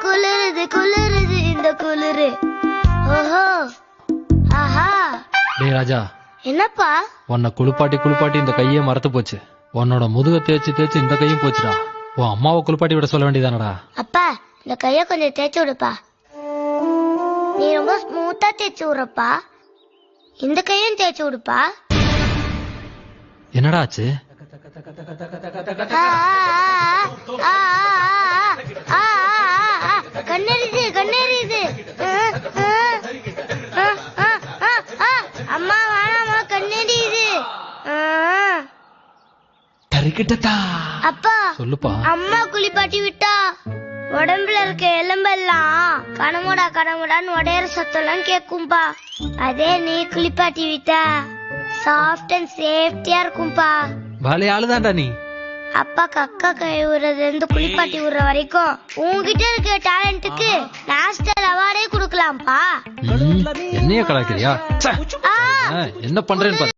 குளிருது குளிருது இந்த குளிரு. ஓஹோ ஆஹா. டேய் ராஜா, என்னப்பா? உன்னை குளிப்பாட்டி குளிப்பாட்டி இந்த கையே மரத்து போச்சு. உன்னோட முதுக தேய்ச்சி தேய்ச்சி இந்த கையும் போச்சுடா. உன் அம்மாவை குளிப்பாட்டி விட சொல்ல வேண்டியதானடா. அப்பா இந்த கைய கொஞ்சம் தேய்ச்சி விடுப்பா. நீ ரொம்ப ஸ்மூத்தா தேய்ச்சி விடுறப்பா. இந்த கையும் தேய்ச்சி விடுப்பா. என்னடா ஆச்சு? கண்ணெறிது கண்ணெறிது. அம்மா வேணாமா, கண்ணெறிது. அப்பா சொல்லுப்பா. அம்மா குளிப்பாட்டி விட்டா உடம்புல இருக்க எலும்பெல்லாம் கனமுடா கனமுடான்னு உடையற சத்தம்லாம் கேக்கும்பா. அதே நீ குளிப்பாட்டி விட்டா சாஃப்ட் அண்ட் சேஃப்டியா இருக்கும்பா. வேலையாளுதான்டா நீ. அப்பா கக்கா கை விடுறதுல இருந்து குளிப்பாட்டி விடுற வரைக்கும் உங்ககிட்ட இருக்க டேலண்ட்டுக்கு நேஷனல் அவார்டே குடுக்கலாம்ப்பா. என்னைய கலாய்க்கிறியா? என்ன பண்றேன்னு